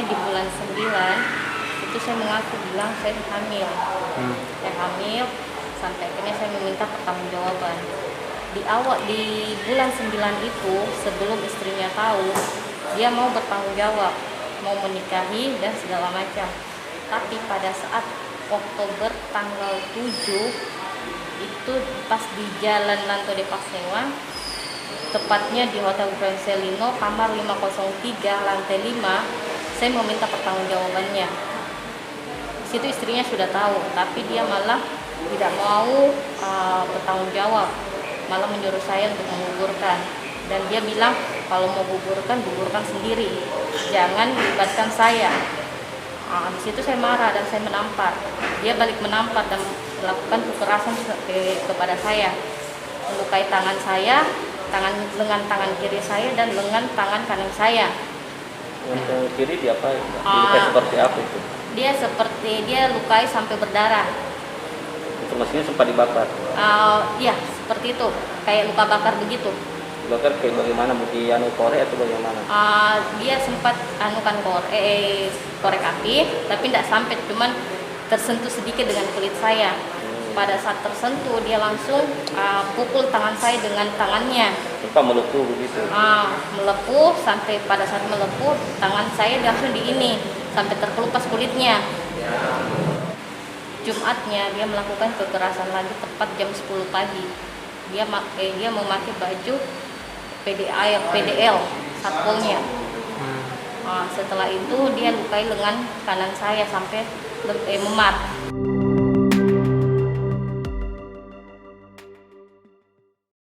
Di bulan 9 itu saya mengaku bilang saya hamil. Saya hamil sampai akhirnya saya meminta pertanggungjawaban. Di bulan 9 itu sebelum istrinya tahu, dia mau bertanggung jawab, mau menikahi dan segala macam. Tapi pada saat Oktober tanggal 7 itu pas di Jalan Lanto de Passewa, tepatnya di Hotel Grand Celino kamar 503 lantai 5, saya meminta pertanggungjawabannya. Di situ istrinya sudah tahu, tapi dia malah tidak mau bertanggung jawab, malah menyuruh saya untuk menggugurkan. Dan dia bilang kalau mau gugurkan sendiri, jangan libatkan saya. Di situ saya marah dan saya menampar. Dia balik menampar dan melakukan kekerasan kepada saya, melukai tangan saya, lengan tangan kiri saya dan lengan tangan kanan saya. Untuk kiri dia apa? Lukai seperti apa itu? Dia lukai sampai berdarah. Informasinya sempat dibakar? Iya, seperti itu. Kayak luka bakar begitu. Bakar kayak bagaimana? Di korek atau bagaimana? Dia sempat korek api, tapi tidak sampai, cuman tersentuh sedikit dengan kulit saya. Pada saat tersentuh dia langsung pukul tangan saya dengan tangannya. Lupa melepuh begitu? Melepuh, sampai pada saat melepuh tangan saya langsung sampai terkelupas kulitnya. Jumatnya dia melakukan kekerasan lagi tepat jam 10 pagi. Dia memakai baju PDL satpolnya. Setelah itu dia lukai lengan kanan saya sampai memar.